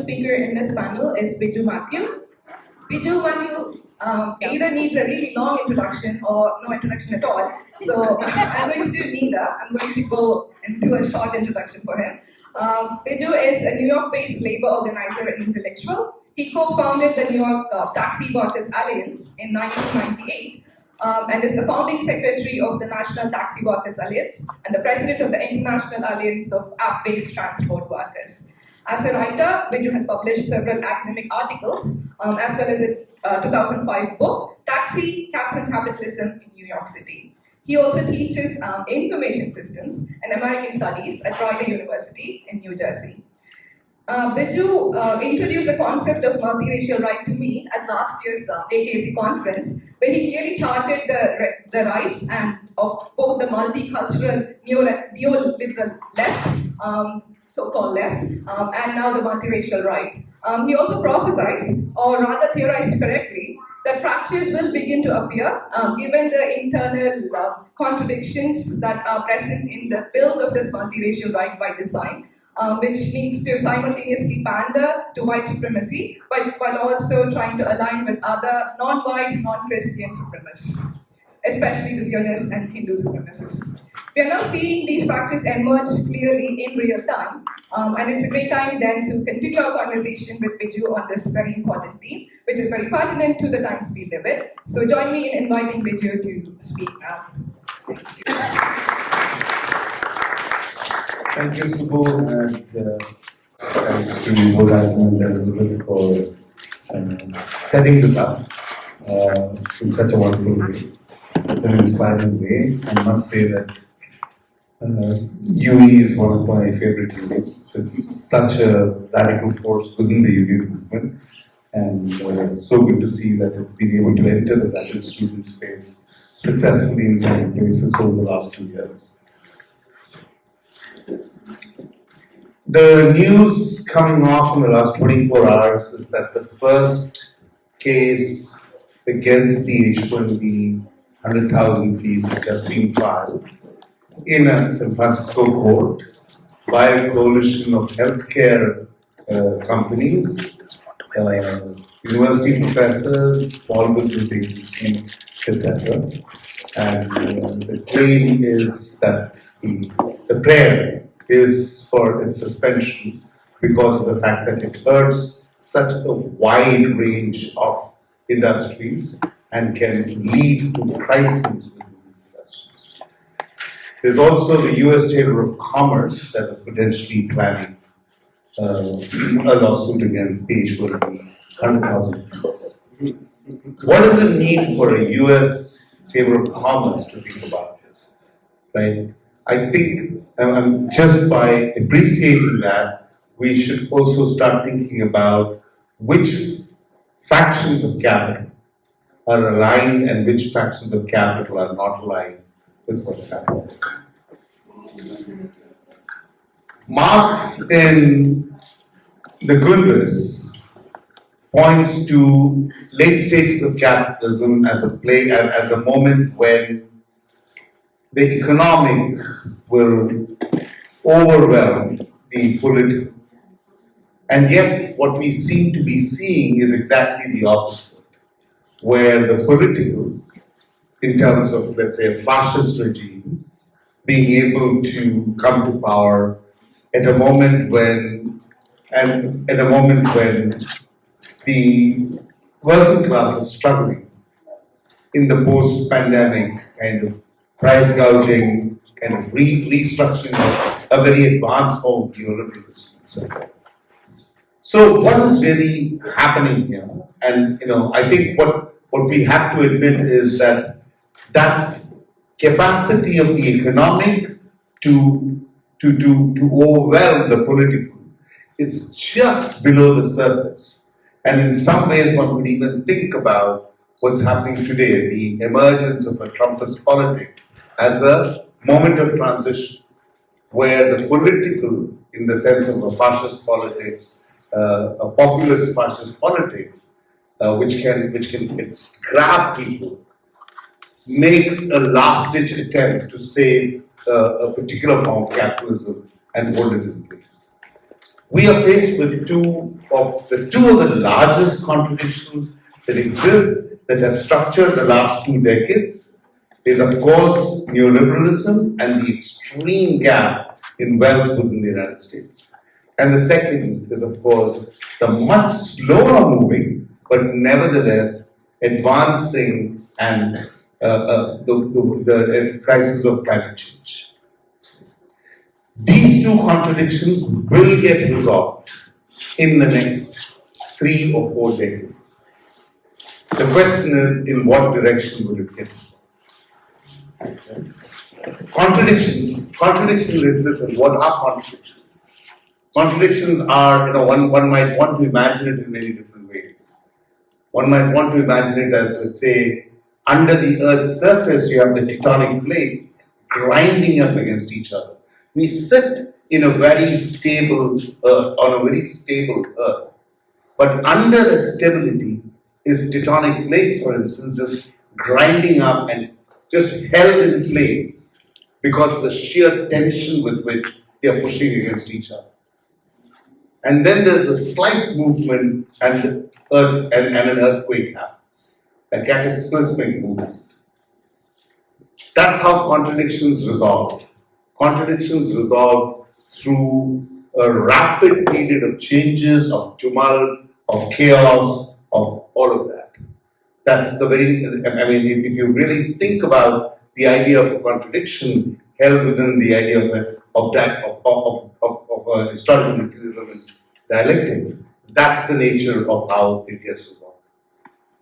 speaker in this panel is Biju Mathew. Biju Mathew either needs a really long introduction or no introduction at all. So I'm going to do neither. I'm going to go and do a short introduction for him. Biju is a New York-based labor organizer and intellectual. He co-founded the New York Taxi Workers Alliance in 1998 and is the founding secretary of the National Taxi Workers Alliance and the president of the International Alliance of App-Based Transport Workers. As a writer, Biju has published several academic articles, as well as a 2005 book, Taxi, Cabs and Capitalism in New York City. He also teaches information systems and American studies at Rider University in New Jersey. Biju introduced the concept of multiracial right to me at last year's AKC conference, where he clearly charted the rise of both the multicultural neoliberal left, so-called left, and now the multiracial right. He also prophesied, or rather theorized correctly, that fractures will begin to appear given the internal contradictions that are present in the build of this multiracial right by design, which needs to simultaneously pander to white supremacy, but while also trying to align with other non-white, non-Christian supremacists, especially the Zionists and Hindu supremacists. We are now seeing these fractures emerge clearly in real time, and it's a great time then to continue our conversation with Biju on this very important theme, which is very pertinent to the times we live in. So join me in inviting Biju to speak now. Thank you. Thank you, Subbu, and thanks to Bolan and Elizabeth for setting this up in such a wonderful way, such an inspiring way. I must say that UE is one of my favorite units. It's such a radical force within the union movement, and so good to see that it's been able to enter the graduate student space successfully in some places over the last 2 years. The news coming off in the last 24 hours is that the first case against the H-1B 100,000 fees has just been filed in a San Francisco court by a coalition of healthcare companies, university professors, small business agencies, etc. And the claim is that the prayer is for its suspension because of the fact that it hurts such a wide range of industries and can lead to crises within these industries. There's also the US Chamber of Commerce that is potentially planning a lawsuit against the H-1B 100,000 fees. What does it mean for a US Chamber of Commerce to think about this, right? I think just by appreciating that, we should also start thinking about which fractions of capital are aligned and which fractions of capital are not aligned with what's happening. Marx in the Grundrisse points to late stages of capitalism as a moment when the economic will overwhelm the political. And yet, what we seem to be seeing is exactly the opposite, where the political, in terms of, let's say, a fascist regime, being able to come to power at a moment when the working class is struggling in the post-pandemic kind of price gouging, kind of restructuring of a very advanced form of neoliberalism. So what is really happening here? And I think what we have to admit is that capacity of the economic to overwhelm the political is just below the surface. And in some ways one would even think about what's happening today, the emergence of a Trumpist politics as a moment of transition, where the political, in the sense of a fascist politics, a populist fascist politics, which can grab people, makes a last-ditch attempt to save a particular form of capitalism and hold it in place. We are faced with two of the largest contradictions that exist, that have structured the last 2 decades, is of course neoliberalism and the extreme gap in wealth within the United States. And the second is of course the much slower moving, but nevertheless advancing and the crisis of climate change. These two contradictions will get resolved in the next 3 or 4 decades. The question is, in what direction will it get? Contradictions exist, and what are contradictions? Contradictions are, one might want to imagine it in many different ways. One might want to imagine it as, let's say, under the Earth's surface, you have the tectonic plates grinding up against each other. We sit in a very stable Earth, on a very stable Earth. But under that stability is tectonic plates, for instance, just grinding up and just held in place because of the sheer tension with which they are pushing against each other. And then there's a slight movement and an earthquake happens, a cataclysmic movement. That's how contradictions resolve. Contradictions resolve through a rapid period of changes, of tumult, of chaos, of all of that. That's the very, if you really think about the idea of a contradiction held within the idea of historical materialism and dialectics, that's the nature of how it gets resolved.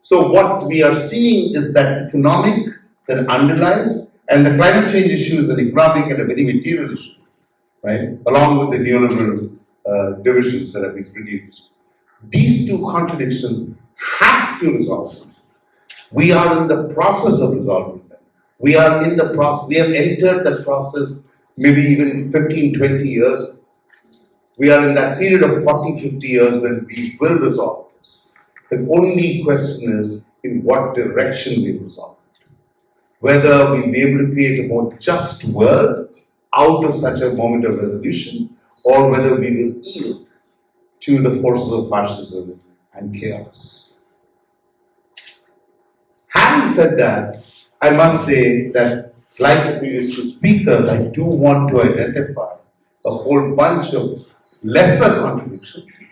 So what we are seeing is that economic that underlies, and the climate change issue is an economic and a very material issue, right? Along with the neoliberal divisions that have been produced. These two contradictions have to resolve themselves. We are in the process of resolving them. We are in the process, we have entered that process maybe even 15, 20 years. We are in that period of 40, 50 years when we will resolve this. The only question is in what direction we resolve it. Whether we'll be able to create a more just world out of such a moment of resolution, or whether we will yield to the forces of fascism and chaos. Having said that, I must say that, like the previous two speakers, I do want to identify a whole bunch of lesser contradictions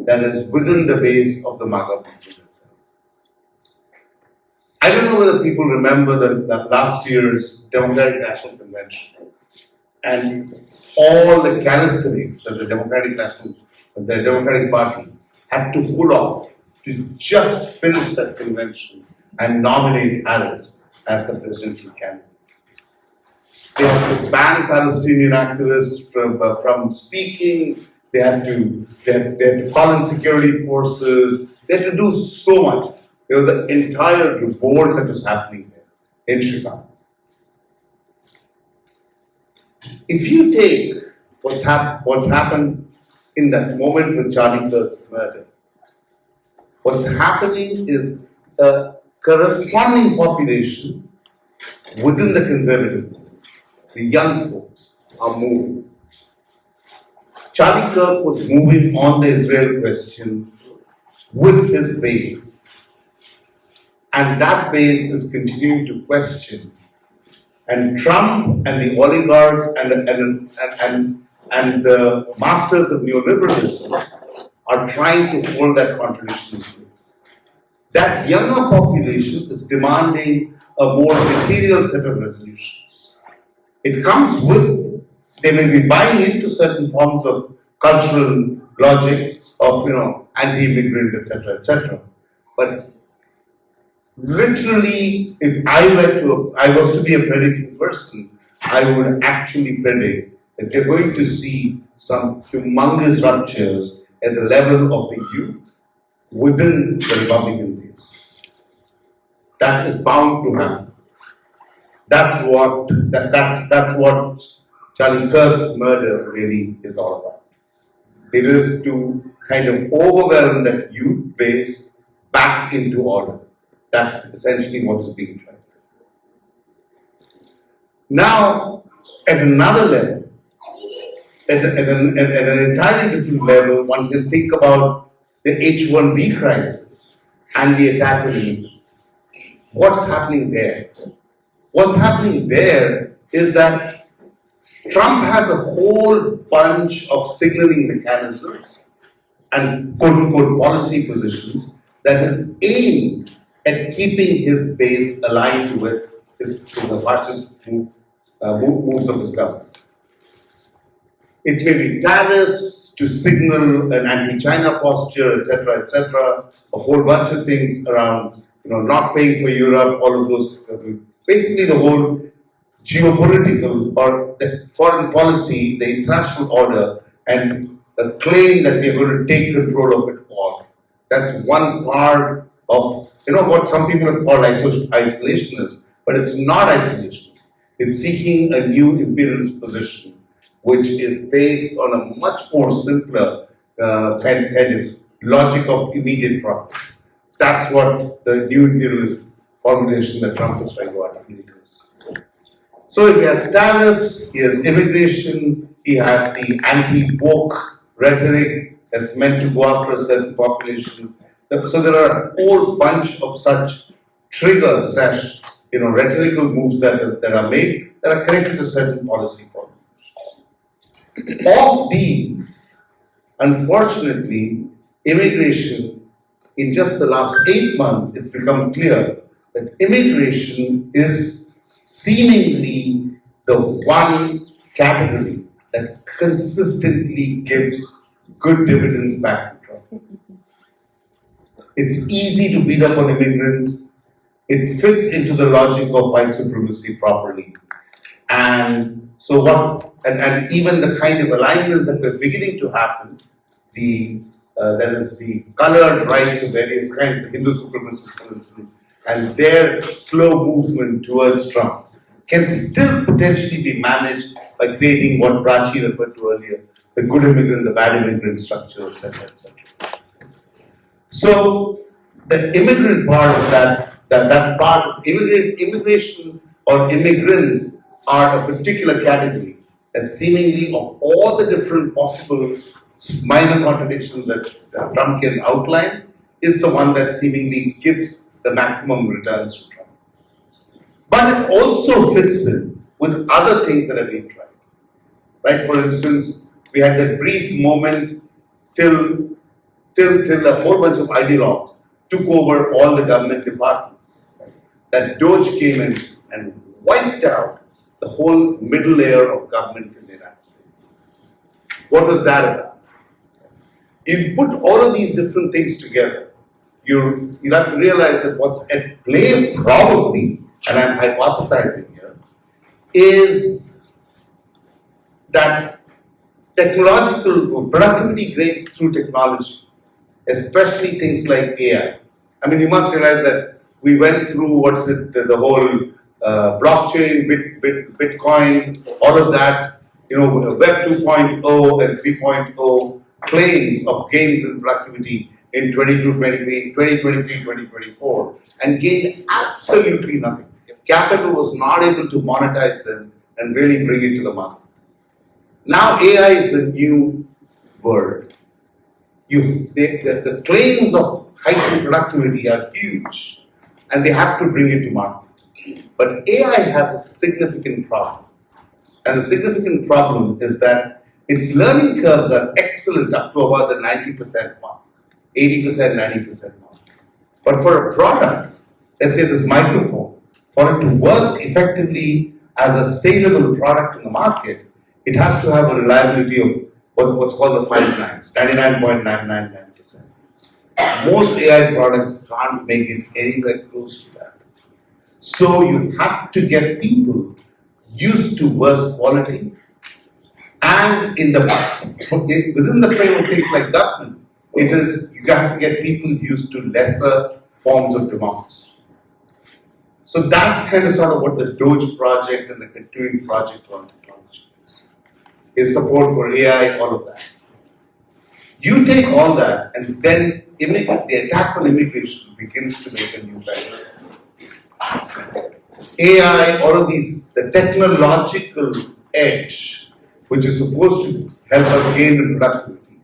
that is within the base of the MAGA movement itself. I don't know whether people remember that last year's Democratic National Convention and all the calisthenics that the Democratic Party had to pull off to just finish that convention and nominate Harris as the presidential candidate. They had to ban Palestinian activists from speaking. They had to call in security forces. They had to do so much. There was an entire revolt that was happening there in Chicago. If you take what's happened in that moment with Charlie Kirk's murder, what's happening is a corresponding population within the conservative movement. The young folks are moving. Charlie Kirk was moving on the Israel question with his base. And that base is continuing to question. And Trump and the oligarchs and the masters of neoliberalism are trying to hold that contradiction in place. That younger population is demanding a more material set of resolutions. It comes with, they may be buying into certain forms of cultural logic of, anti-immigrant, etc. But literally, if I was to be a predicting person, I would actually predict that we're going to see some humongous ruptures at the level of the youth within the Republican base. That is bound to happen. That's what Charlie Kirk's murder really is all about. It is to kind of overwhelm that youth base back into order. That's essentially what is being tried. Now, at another level, at an entirely different level, one can think about the H-1B crisis and the attack on immigrants. What's happening there? What's happening there is that Trump has a whole bunch of signaling mechanisms and quote-unquote policy positions that is aimed at keeping his base aligned with the fascist moves of his government. It may be tariffs to signal an anti-China posture, etc., etc. A whole bunch of things around, not paying for Europe, all of those. Basically, the whole geopolitical or the foreign policy, the international order, and the claim that we are going to take control of it all. That's one part of, what some people have called isolationist, but it's not isolationist. It's seeking a new imperialist position, which is based on a much more simpler kind of logic of immediate profit. That's what the new imperialist formulation that Trump is trying to articulate is. So he has tariffs, he has immigration, he has the anti-woke rhetoric that's meant to go after a certain population. So there are a whole bunch of such triggers, rhetorical moves that are made that are connected to certain policy formulations. Of these, unfortunately, immigration, in just the last 8 months, it's become clear that immigration is seemingly the one category that consistently gives good dividends back to Trump. It's easy to beat up on immigrants. It fits into the logic of white supremacy properly. And so and even the kind of alignments that were beginning to happen, that is the colored rights of various kinds, the Hindu supremacists, for instance, and their slow movement towards Trump can still potentially be managed by creating what Prachi referred to earlier, the good immigrant, the bad immigrant structure, etc., etc. So the immigrant part of that's part of immigration or immigrants are a particular category that seemingly of all the different possible minor contradictions that Trump can outline is the one that seemingly gives the maximum returns to Trump. But it also fits in with other things that have been tried. Right? For instance, we had that brief moment till a whole bunch of ideologues took over all the government departments. Right? That Doge came in and wiped out the whole middle layer of government in the United States. What was that about? If you put all of these different things together, you have to realize that what's at play probably, and I'm hypothesizing here, is that technological productivity gains through technology, especially things like AI. I mean, you must realize that we went through the whole blockchain, Bitcoin, all of that, Web 2.0 and 3.0 claims of gains in productivity in 2023, 2024, and gained absolutely nothing. Capital was not able to monetize them and really bring it to the market. Now AI is the new word. The claims of heightened productivity are huge, and they have to bring it to market. But AI has a significant problem. And the significant problem is that its learning curves are excellent up to about the 90% mark, 80%, 90% mark. But for a product, let's say this microphone, for it to work effectively as a saleable product in the market, it has to have a reliability of what's called the 5 nines, 99.999%. Most AI products can't make it anywhere close to that. So you have to get people used to worse quality, and within the frame of things like government, you have to get people used to lesser forms of democracy. So that's kind of sort of what the Doge project and the continuing project on technology is support for AI, all of that. You take all that, and then the attack on immigration begins to make a new balance. AI, all of these, the technological edge which is supposed to help us gain in productivity,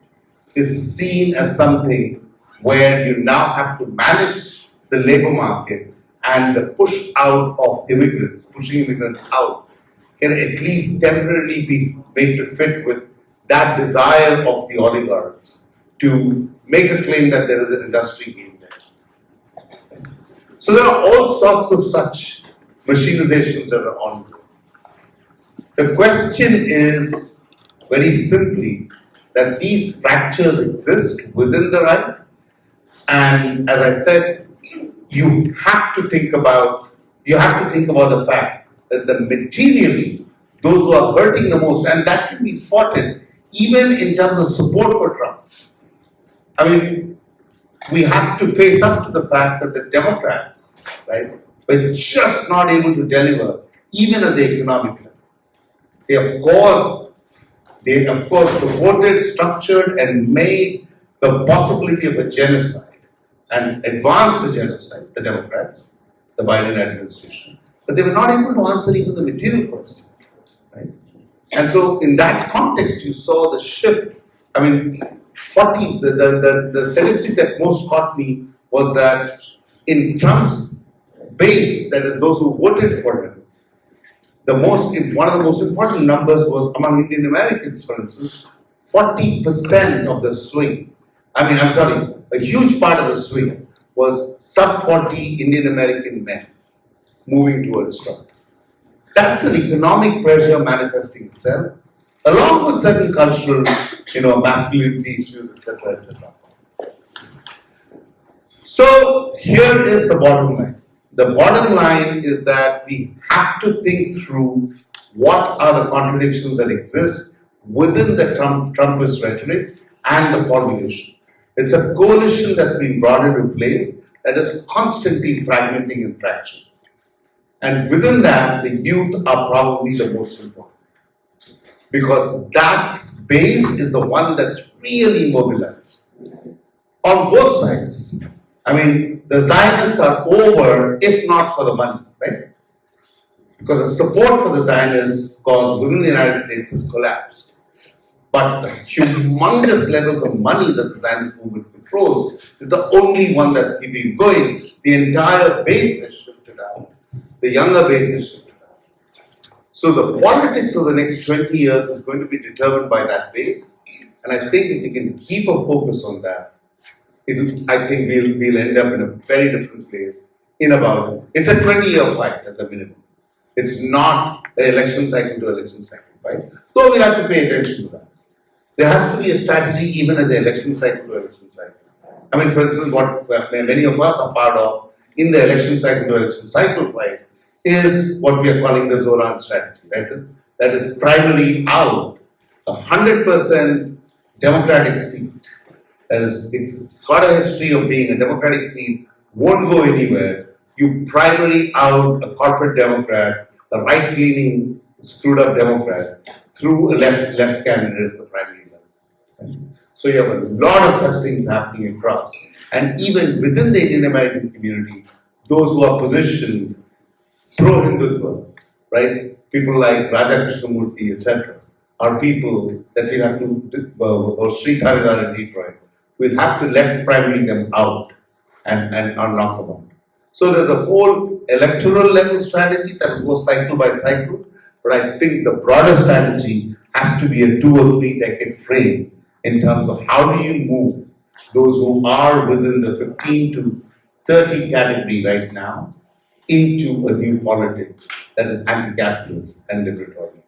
is seen as something where you now have to manage the labor market, and the push out of immigrants, pushing immigrants out, can at least temporarily be made to fit with that desire of the oligarchs to make a claim that there is an industry game there. So there are all sorts of such machinizations that are ongoing. The question is very simply that these fractures exist within the right, and as I said, you have to think about the fact that the materially, those who are hurting the most, and that can be spotted even in terms of support for Trump. I mean, we have to face up to the fact that the Democrats, right, were just not able to deliver even at the economic level. They of course supported, structured, and made the possibility of a genocide and advanced the genocide, the Democrats, the Biden administration. But they were not able to answer even the material questions, right? And so in that context, you saw the shift. I mean, the statistic that most caught me was that in Trump's base, that is those who voted for him, one of the most important numbers was among Indian Americans, for instance, 40% of the swing. A huge part of the swing was sub 40 Indian American men moving towards Trump. That's an economic pressure manifesting itself, along with certain cultural, masculinity issues, etc., etc. So here is the bottom line. The bottom line is that we have to think through what are the contradictions that exist within the Trumpist rhetoric and the formulation. It's a coalition that's been brought into place that is constantly fragmenting and fracturing. And within that, the youth are probably the most important. Because that base is the one that's really mobilized. On both sides. I mean, the Zionists are over, if not for the money, right? Because the support for the Zionist cause within the United States has collapsed. But the humongous levels of money that the Zionist movement controls is the only one that's keeping going. The entire base has shifted out. The younger base has shifted out. So the politics of the next 20 years is going to be determined by that base. And I think if we can keep a focus on that, I think we'll end up in a very different place in about, it's a 20-year fight at the minimum. It's not an election cycle to election cycle fight. So we'll have to pay attention to that. There has to be a strategy even at the election cycle to election cycle. I mean, for instance, what many of us are part of in the election cycle to election cycle fight is what we are calling the Zoran strategy, right? That is primary out, 100% democratic seat. That is, it's got a history of being a democratic seat, won't go anywhere. You primary out a corporate Democrat, a right-leaning, screwed-up Democrat, through a left candidate at the primary level. So you have a lot of such things happening across. And even within the Indian American community, those who are positioned pro-Hindutva, right? People like Raja Krishnamurti, etc., are people that we have to, or Sri Tharidhar in Detroit, we'll have to left primary them out and knock them out. So there's a whole electoral level strategy that goes cycle by cycle, but I think the broader strategy has to be a 2 or 3 decade frame in terms of how do you move those who are within the 15 to 30 category right now into a new politics that is anti-capitalist and liberatory.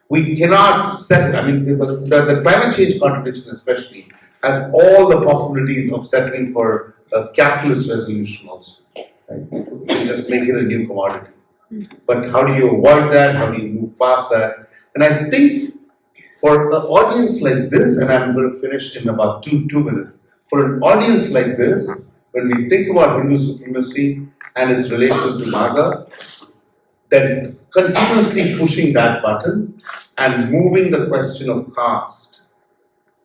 We cannot set, the climate change contradiction especially has all the possibilities of settling for a capitalist resolution also. Right? You can just make it a new commodity. But how do you avoid that? How do you move past that? And I think for an audience like this, and I'm going to finish in about two minutes, for an audience like this, when we think about Hindu supremacy and its relation to MAGA, then continuously pushing that button and moving the question of caste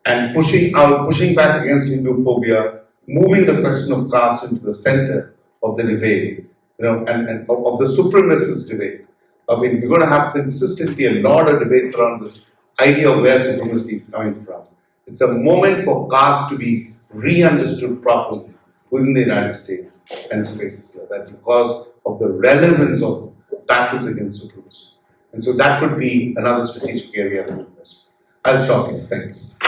and pushing back against Hindu phobia, moving the question of caste into the center of the debate, and of the supremacist debate. I mean, we're going to have consistently a lot of debates around this. idea of where supremacy is coming from. It's a moment for caste to be re-understood properly within the United States and spaces like that because of the relevance of battles against supremacy. And so that could be another strategic area of investment. I'll stop here. Thanks.